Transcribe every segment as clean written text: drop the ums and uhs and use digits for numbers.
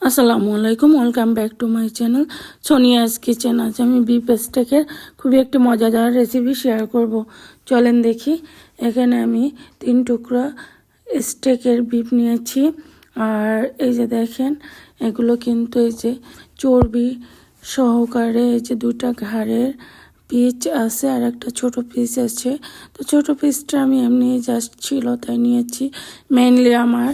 আসসালামু আলাইকুম, welcome back to my channel Sonia's kitchen. আজ আমি বিফ স্টেকের খুবই একটি মজাদার রেসিপি শেয়ার করব। চলেন দেখি। এখানে আমি 3 টুকরা স্টেকের বিফ নিয়েছি। আর এই যে দেখেন, এগুলো কিন্তু এই যে চর্বি সহকারে এই যে 2টা ঘাড়ের পিস আছে আর একটা ছোট পিস আছে। তো ছোট পিসটা আমি এমনি জাস্ট ছিল তাই নিয়েছি। মেইনলি আমার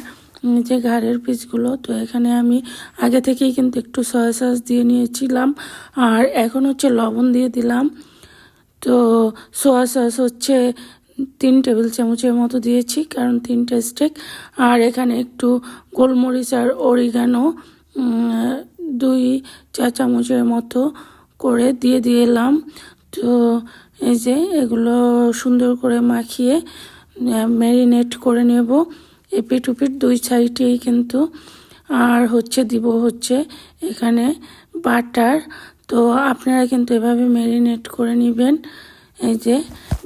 যে ঘাড়ের পিসগুলো, তো এখানে আমি আগে থেকেই কিন্তু একটু সয়া সস দিয়ে নিয়েছিলাম। আর এখন হচ্ছে লবণ দিয়ে দিলাম। তো সয়া সস হচ্ছে 3 টেবিল চামচের মতো দিয়েছি, কারণ 3টা স্টেক। আর এখানে একটু গোলমরিচ আর অরিগানো 2 চা চামচের মতো করে দিয়ে দিলাম। তো এই যে এগুলো সুন্দর করে মাখিয়ে ম্যারিনেট করে নেব এপিট ওপিট 2 সাইডেই কিন্তু। আর দিব হচ্ছে এখানে বাটার। তো আপনারা কিন্তু এভাবে ম্যারিনেট করে নেবেন। এই যে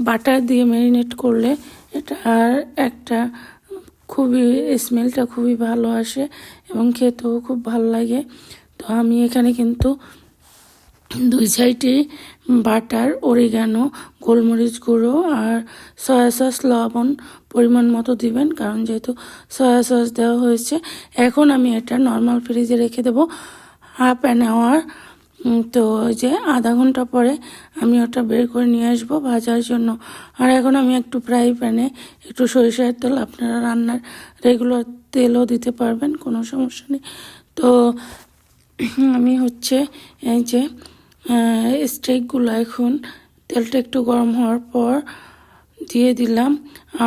বাটার দিয়ে ম্যারিনেট করলে এটার একটা খুবই স্মেলটা খুবই ভালো আসে এবং খেতেও খুব ভালো লাগে। তো আমি এখানে কিন্তু 2 সাইডে বাটার, অরিগানো, গোলমরিচ গুঁড়ো আর সয়া সস, লবণ পরিমাণ মতো দিবেন, কারণ যেহেতু সয়া সস দেওয়া হয়েছে। এখন আমি এটা নর্মাল ফ্রিজে রেখে দেবো হাফ অ্যান আওয়ার। তো যে আধা ঘন্টা পরে আমি ওটা বের করে নিয়ে আসবো ভাজার জন্য। আর এখন আমি একটু ফ্রাই প্যানে একটু সরিষার তেল, আপনারা রান্নার রেগুলার তেলও দিতে পারবেন, কোনো সমস্যা নেই। তো আমি এই যে স্টেকগুলো এখন তেলটা একটু গরম হওয়ার পর দিয়ে দিলাম।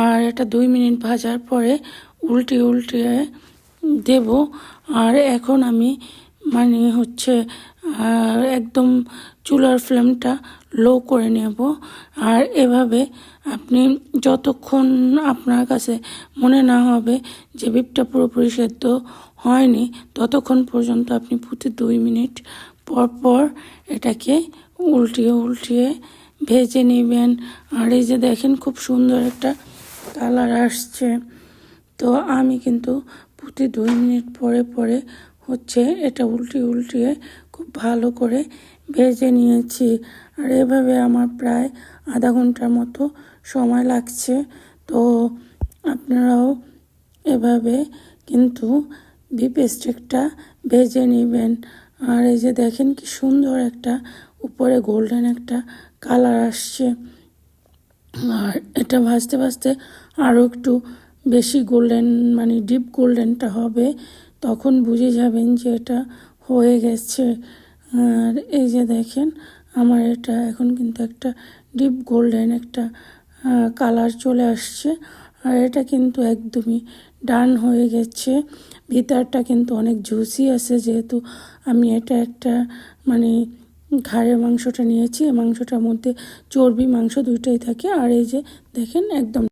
আর এটা 2 মিনিট ভাজার পরে উল্টে দেব। আর এখন আমি একদম চুলার ফ্লেমটা লো করে নেব। আর এভাবে আপনি যতক্ষণ আপনার কাছে মনে না হবে যে বিফটা পুরোপুরি সেদ্ধ হয়নি, ততক্ষণ পর্যন্ত আপনি প্রতি 2 মিনিট পর এটাকে উল্টিয়ে ভেজে নেবেন। আর এই যে দেখেন, খুব সুন্দর একটা কালার আসছে। তো আমি কিন্তু প্রতি 2 মিনিট পরে এটা উল্টিয়ে খুব ভালো করে ভেজে নিয়েছি। আর এভাবে আমার প্রায় আধা ঘন্টার মতো সময় লাগছে। তো আপনারাও এভাবে কিন্তু বিফ স্টেকটা ভেজে নেবেন। আর এই যে দেখেন কি সুন্দর একটা উপরে গোল্ডেন একটা কালার আসছে। আর এটা ভাজতে আরও একটু বেশি গোল্ডেন, ডিপ গোল্ডেনটা হবে, তখন বুঝে যাবেন যে এটা হয়ে গেছে। আর এই যে দেখেন, আমার এটা এখন কিন্তু একটা ডিপ গোল্ডেন একটা কালার চলে আসছে। আর এটা কিন্তু একদমই ডান হয়ে গেছে। ভিতরটা কিন্তু অনেক জুসি আছে, যেহেতু আমি এটা একটা ঘাড়ের মাংসটা নিয়েছি। এই মাংসটার মধ্যে চর্বি মাংস দুইটাই থাকে। আর এই যে দেখেন একদম